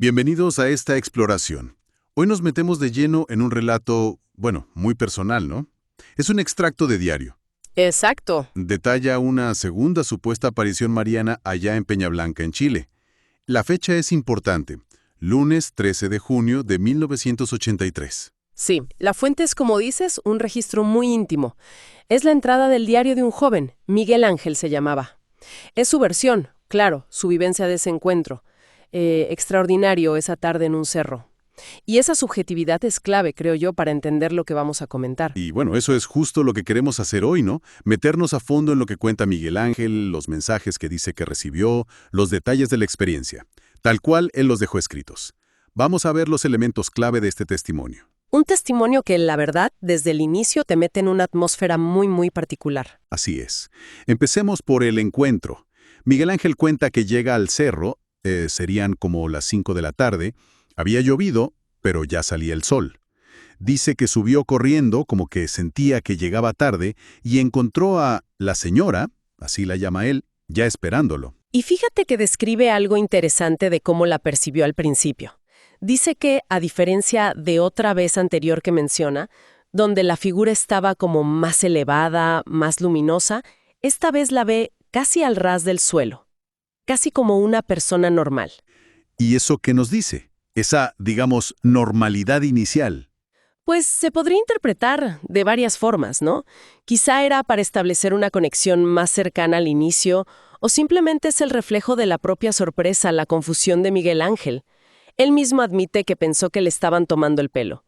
Bienvenidos a esta exploración. Hoy nos metemos de lleno en un relato, bueno, muy personal, ¿no? Es un extracto de diario. Exacto. Detalla una segunda supuesta aparición mariana allá en Peñablanca, en Chile. La fecha es importante, lunes 13 de junio de 1983. Sí, la fuente es, como dices, un registro muy íntimo. Es la entrada del diario de un joven, Miguel Ángel se llamaba. Es su versión, claro, su vivencia de ese encuentro. Extraordinario esa tarde en un cerro. Y esa subjetividad es clave, creo yo, para entender lo que vamos a comentar. Y bueno, eso es justo lo que queremos hacer hoy, ¿no? Meternos a fondo en lo que cuenta Miguel Ángel, los mensajes que dice que recibió, los detalles de la experiencia, tal cual él los dejó escritos. Vamos a ver los elementos clave de este testimonio. Un testimonio que, la verdad, desde el inicio te mete en una atmósfera muy particular. Así es. Empecemos por el encuentro. Miguel Ángel cuenta que llega al cerro, serían como las 5 de la tarde, había llovido, pero ya salía el sol. Dice que subió corriendo, como que sentía que llegaba tarde, y encontró a la señora, así la llama él, ya esperándolo. Y fíjate que describe algo interesante de cómo la percibió al principio. Dice que, a diferencia de otra vez anterior que menciona, donde la figura estaba como más elevada, más luminosa, esta vez la ve casi al ras del suelo, casi como una persona normal. ¿Y eso qué nos dice? Esa, digamos, normalidad inicial. Pues se podría interpretar de varias formas, ¿no? Quizá era para establecer una conexión más cercana al inicio, o simplemente es el reflejo de la propia sorpresa, la confusión de Miguel Ángel. Él mismo admite que pensó que le estaban tomando el pelo.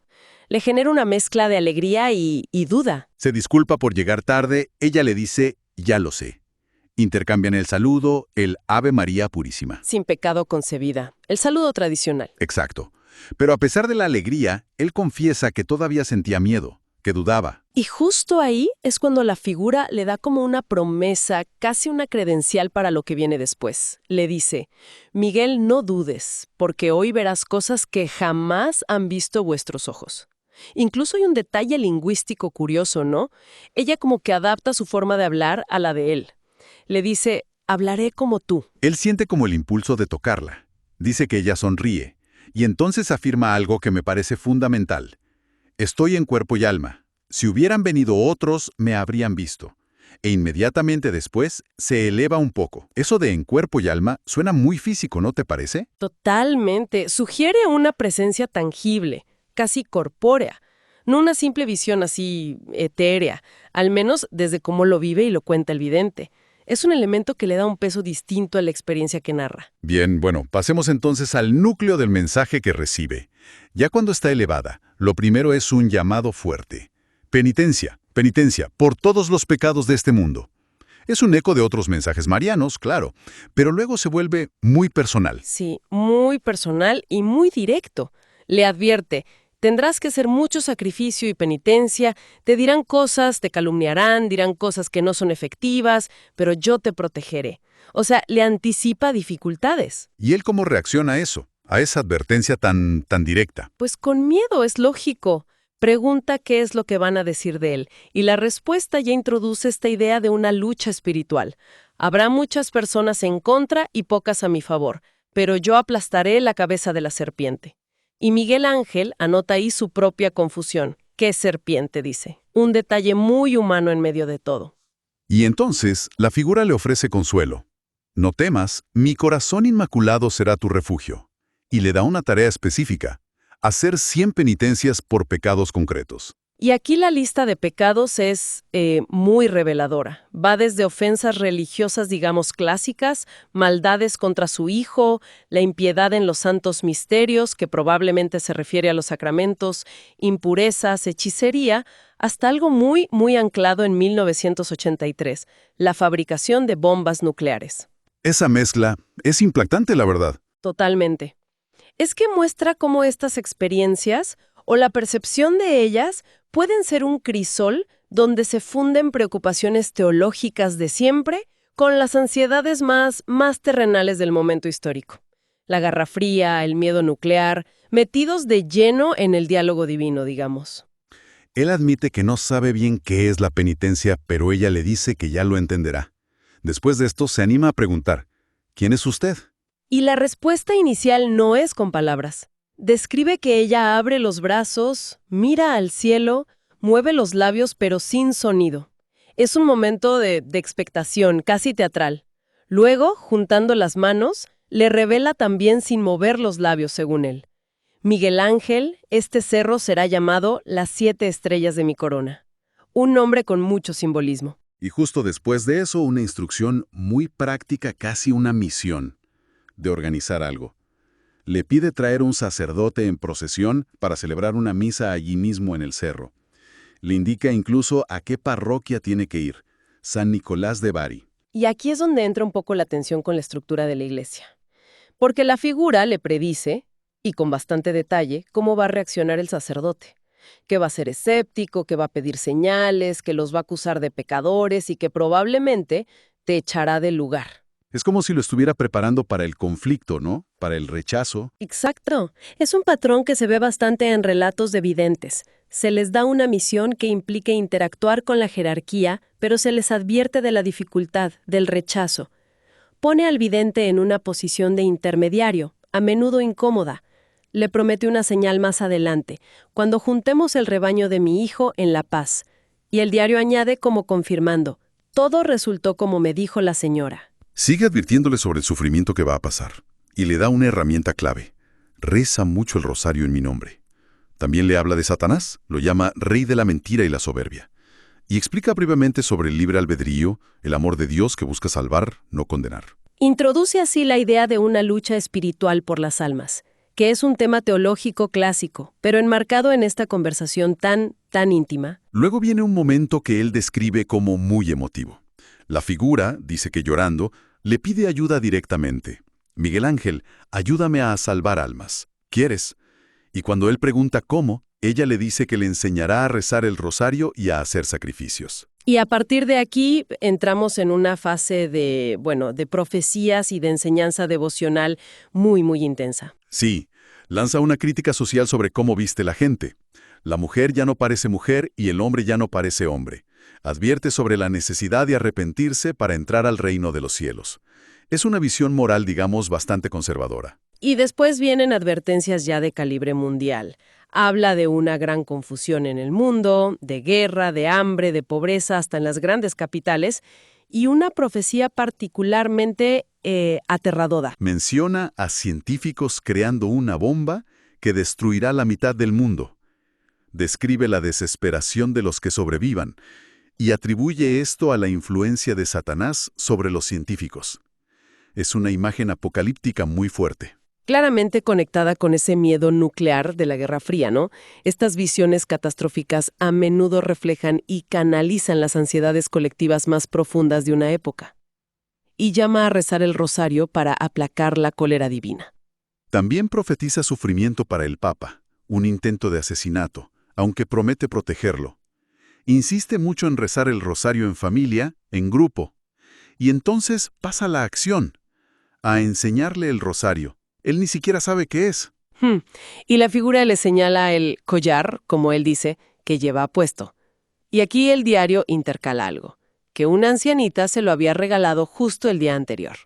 Le genera una mezcla de alegría y duda. Se disculpa por llegar tarde, ella le dice, ya lo sé. Intercambian el saludo, el Ave María Purísima. Sin pecado concebida. El saludo tradicional. Exacto. Pero a pesar de la alegría, él confiesa que todavía sentía miedo, que dudaba. Y justo ahí es cuando la figura le da como una promesa, casi una credencial para lo que viene después. Le dice, Miguel, no dudes, porque hoy verás cosas que jamás han visto vuestros ojos. Incluso hay un detalle lingüístico curioso, ¿no? Ella como que adapta su forma de hablar a la de él. Le dice, hablaré como tú. Él siente como el impulso de tocarla. Dice que ella sonríe, y entonces afirma algo que me parece fundamental. Estoy en cuerpo y alma. Si hubieran venido otros, me habrían visto. E inmediatamente después se eleva un poco. Eso de en cuerpo y alma suena muy físico, ¿no te parece? Totalmente. Sugiere una presencia tangible, casi corpórea. No una simple visión así etérea, al menos desde cómo lo vive y lo cuenta el vidente. Es un elemento que le da un peso distinto a la experiencia que narra. Bien, bueno, pasemos entonces al núcleo del mensaje que recibe. Ya cuando está elevada, lo primero es un llamado fuerte. Penitencia, penitencia, por todos los pecados de este mundo. Es un eco de otros mensajes marianos, claro, pero luego se vuelve muy personal. Sí, muy personal y muy directo. Le advierte, tendrás que hacer mucho sacrificio y penitencia, te dirán cosas, te calumniarán, dirán cosas que no son efectivas, pero yo te protegeré. O sea, le anticipa dificultades. ¿Y él cómo reacciona a eso, a esa advertencia tan directa? Pues con miedo, es lógico. Pregunta qué es lo que van a decir de él, y la respuesta ya introduce esta idea de una lucha espiritual. Habrá muchas personas en contra y pocas a mi favor, pero yo aplastaré la cabeza de la serpiente. Y Miguel Ángel anota ahí su propia confusión. ¿Qué serpiente? Dice. Un detalle muy humano en medio de todo. Y entonces la figura le ofrece consuelo. No temas, mi corazón inmaculado será tu refugio. Y le da una tarea específica, hacer 100 penitencias por pecados concretos. Y aquí la lista de pecados es muy reveladora. Va desde ofensas religiosas, digamos, clásicas, maldades contra su hijo, la impiedad en los santos misterios, que probablemente se refiere a los sacramentos, impurezas, hechicería, hasta algo muy anclado en 1983, la fabricación de bombas nucleares. Esa mezcla es impactante, la verdad. Totalmente. Es que muestra cómo estas experiencias, o la percepción de ellas, pueden ser un crisol donde se funden preocupaciones teológicas de siempre con las ansiedades más terrenales del momento histórico. La Guerra Fría, el miedo nuclear, metidos de lleno en el diálogo divino, digamos. Él admite que no sabe bien qué es la penitencia, pero ella le dice que ya lo entenderá. Después de esto se anima a preguntar, ¿quién es usted? Y la respuesta inicial no es con palabras. Describe que ella abre los brazos, mira al cielo, mueve los labios pero sin sonido. Es un momento de expectación, casi teatral. Luego, juntando las manos, le revela también sin mover los labios, según él. Miguel Ángel, este cerro será llamado las 7 estrellas de mi corona. Un nombre con mucho simbolismo. Y justo después de eso, una instrucción muy práctica, casi una misión, de organizar algo. Le pide traer un sacerdote en procesión para celebrar una misa allí mismo en el cerro. Le indica incluso a qué parroquia tiene que ir, San Nicolás de Bari. Y aquí es donde entra un poco la tensión con la estructura de la iglesia. Porque la figura le predice, y con bastante detalle, cómo va a reaccionar el sacerdote. Que va a ser escéptico, que va a pedir señales, que los va a acusar de pecadores y que probablemente te echará del lugar. Es como si lo estuviera preparando para el conflicto, ¿no? Para el rechazo. Exacto. Es un patrón que se ve bastante en relatos de videntes. Se les da una misión que implique interactuar con la jerarquía, pero se les advierte de la dificultad, del rechazo. Pone al vidente en una posición de intermediario, a menudo incómoda. Le promete una señal más adelante, cuando juntemos el rebaño de mi hijo en la paz. Y el diario añade como confirmando, todo resultó como me dijo la señora. Sigue advirtiéndole sobre el sufrimiento que va a pasar, y le da una herramienta clave. Reza mucho el rosario en mi nombre. También le habla de Satanás, lo llama rey de la mentira y la soberbia. Y explica brevemente sobre el libre albedrío, el amor de Dios que busca salvar, no condenar. Introduce así la idea de una lucha espiritual por las almas, que es un tema teológico clásico, pero enmarcado en esta conversación tan íntima. Luego viene un momento que él describe como muy emotivo. La figura, dice que llorando, le pide ayuda directamente. Miguel Ángel, ayúdame a salvar almas. ¿Quieres? Y cuando él pregunta cómo, ella le dice que le enseñará a rezar el rosario y a hacer sacrificios. Y a partir de aquí entramos en una fase de profecías y de enseñanza devocional muy, muy intensa. Sí, lanza una crítica social sobre cómo viste la gente. La mujer ya no parece mujer y el hombre ya no parece hombre. Advierte sobre la necesidad de arrepentirse para entrar al reino de los cielos. Es una visión moral, digamos, bastante conservadora. Y después vienen advertencias ya de calibre mundial. Habla de una gran confusión en el mundo, de guerra, de hambre, de pobreza, hasta en las grandes capitales, y una profecía particularmente aterradora. Menciona a científicos creando una bomba que destruirá la mitad del mundo. Describe la desesperación de los que sobrevivan y atribuye esto a la influencia de Satanás sobre los científicos. Es una imagen apocalíptica muy fuerte. Claramente conectada con ese miedo nuclear de la Guerra Fría, ¿no? Estas visiones catastróficas a menudo reflejan y canalizan las ansiedades colectivas más profundas de una época. Y llama a rezar el rosario para aplacar la cólera divina. También profetiza sufrimiento para el Papa, un intento de asesinato, aunque promete protegerlo. Insiste mucho en rezar el rosario en familia, en grupo. Y entonces pasa a la acción, a enseñarle el rosario. Él ni siquiera sabe qué es. Y la figura le señala el collar, como él dice, que lleva puesto. Y aquí el diario intercala algo, que una ancianita se lo había regalado justo el día anterior.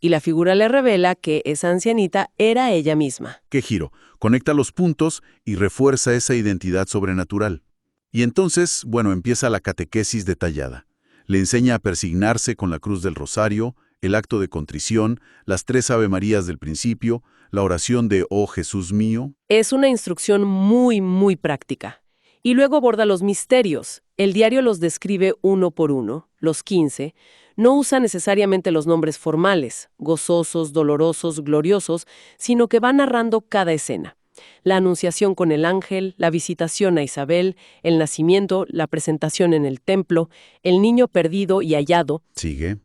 Y la figura le revela que esa ancianita era ella misma. ¿Qué giro? Conecta los puntos y refuerza esa identidad sobrenatural. Y entonces, empieza la catequesis detallada. Le enseña a persignarse con la cruz del rosario, el acto de contrición, las 3 Ave Marías del principio, la oración de «Oh Jesús mío». Es una instrucción muy, muy práctica. Y luego aborda los misterios. El diario los describe uno por uno, los 15. No usa necesariamente los nombres formales, gozosos, dolorosos, gloriosos, sino que va narrando cada escena. La anunciación con el ángel, la visitación a Isabel, el nacimiento, la presentación en el templo, el niño perdido y hallado. Sigue.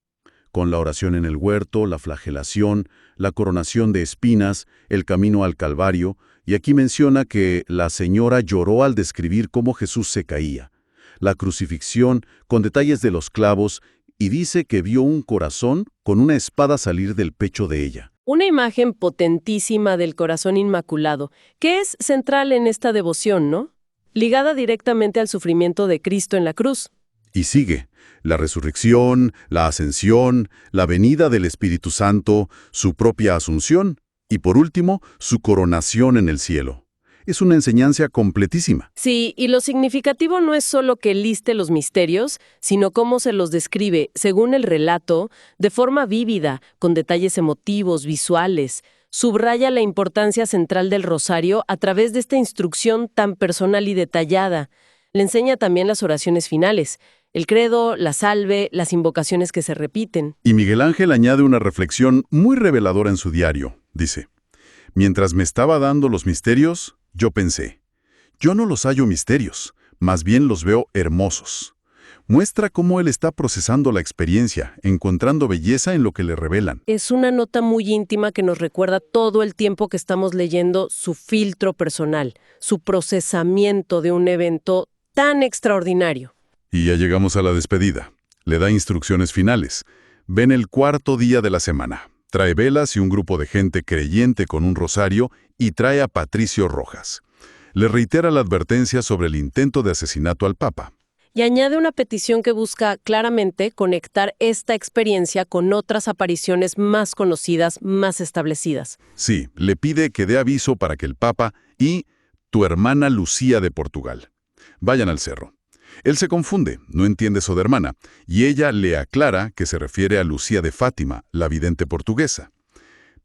Con la oración en el huerto, la flagelación, la coronación de espinas, el camino al Calvario, y aquí menciona que la señora lloró al describir cómo Jesús se caía. La crucifixión, con detalles de los clavos, y dice que vio un corazón con una espada salir del pecho de ella. Una imagen potentísima del corazón inmaculado, que es central en esta devoción, ¿no? Ligada directamente al sufrimiento de Cristo en la cruz. Y sigue. La resurrección, la ascensión, la venida del Espíritu Santo, su propia asunción y, por último, su coronación en el cielo. Es una enseñanza completísima. Sí, y lo significativo no es solo que liste los misterios, sino cómo se los describe, según el relato, de forma vívida, con detalles emotivos, visuales. Subraya la importancia central del rosario a través de esta instrucción tan personal y detallada. Le enseña también las oraciones finales, el credo, la salve, las invocaciones que se repiten. Y Miguel Ángel añade una reflexión muy reveladora en su diario. Dice, mientras me estaba dando los misterios, yo pensé, yo no los hallo misterios, más bien los veo hermosos. Muestra cómo él está procesando la experiencia, encontrando belleza en lo que le revelan. Es una nota muy íntima que nos recuerda todo el tiempo que estamos leyendo su filtro personal, su procesamiento de un evento tan extraordinario. Y ya llegamos a la despedida. Le da instrucciones finales. Ven el cuarto día de la semana. Trae velas y un grupo de gente creyente con un rosario y trae a Patricio Rojas. Le reitera la advertencia sobre el intento de asesinato al Papa. Y añade una petición que busca claramente conectar esta experiencia con otras apariciones más conocidas, más establecidas. Sí, le pide que dé aviso para que el Papa y tu hermana Lucía de Portugal vayan al cerro. Él se confunde, no entiende eso de hermana, y ella le aclara que se refiere a Lucía de Fátima, la vidente portuguesa.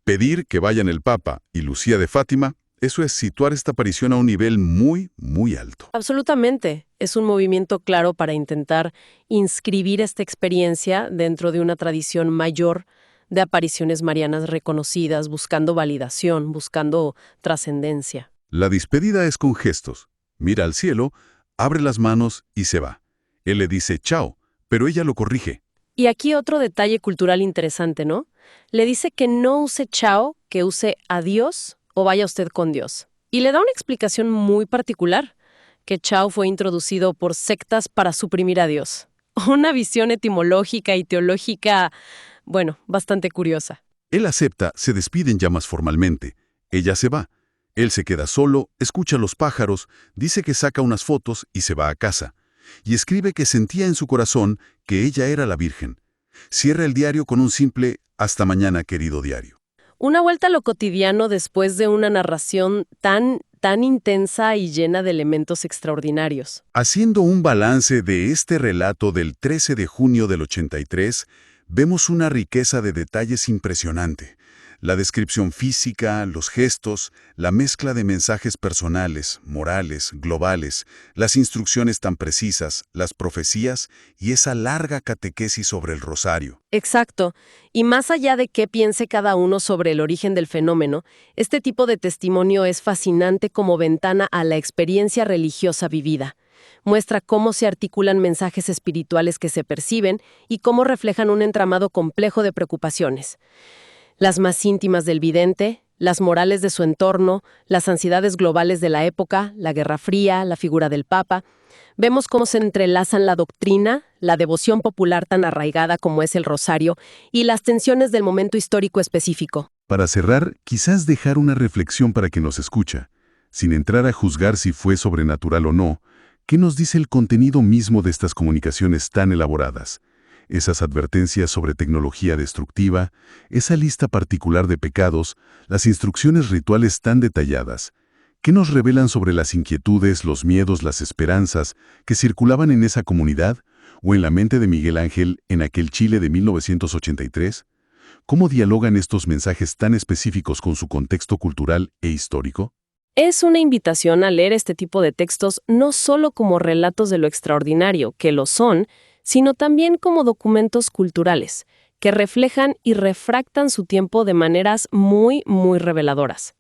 Pedir que vayan el Papa y Lucía de Fátima, eso es situar esta aparición a un nivel muy, muy alto. Absolutamente. Es un movimiento claro para intentar inscribir esta experiencia dentro de una tradición mayor de apariciones marianas reconocidas, buscando validación, buscando trascendencia. La despedida es con gestos. Mira al cielo, abre las manos y se va. Él le dice chao, pero ella lo corrige. Y aquí otro detalle cultural interesante, ¿no? Le dice que no use chao, que use adiós o vaya usted con Dios. Y le da una explicación muy particular, que chao fue introducido por sectas para suprimir a Dios. Una visión etimológica y teológica, bueno, bastante curiosa. Él acepta, se despiden ya más formalmente. Ella se va. Él se queda solo, escucha los pájaros, dice que saca unas fotos y se va a casa. Y escribe que sentía en su corazón que ella era la Virgen. Cierra el diario con un simple «Hasta mañana, querido diario». Una vuelta a lo cotidiano después de una narración tan intensa y llena de elementos extraordinarios. Haciendo un balance de este relato del 13 de junio del 83, vemos una riqueza de detalles impresionante. La descripción física, los gestos, la mezcla de mensajes personales, morales, globales, las instrucciones tan precisas, las profecías y esa larga catequesis sobre el rosario. Exacto. Y más allá de qué piense cada uno sobre el origen del fenómeno, este tipo de testimonio es fascinante como ventana a la experiencia religiosa vivida. Muestra cómo se articulan mensajes espirituales que se perciben y cómo reflejan un entramado complejo de preocupaciones. Las más íntimas del vidente, las morales de su entorno, las ansiedades globales de la época, la Guerra Fría, la figura del Papa. Vemos cómo se entrelazan la doctrina, la devoción popular tan arraigada como es el rosario, y las tensiones del momento histórico específico. Para cerrar, quizás dejar una reflexión para quien nos escucha. Sin entrar a juzgar si fue sobrenatural o no, ¿qué nos dice el contenido mismo de estas comunicaciones tan elaboradas? Esas advertencias sobre tecnología destructiva, esa lista particular de pecados, las instrucciones rituales tan detalladas. ¿Qué nos revelan sobre las inquietudes, los miedos, las esperanzas que circulaban en esa comunidad o en la mente de Miguel Ángel en aquel Chile de 1983? ¿Cómo dialogan estos mensajes tan específicos con su contexto cultural e histórico? Es una invitación a leer este tipo de textos no solo como relatos de lo extraordinario, que lo son, sino también como documentos culturales, que reflejan y refractan su tiempo de maneras muy, muy reveladoras.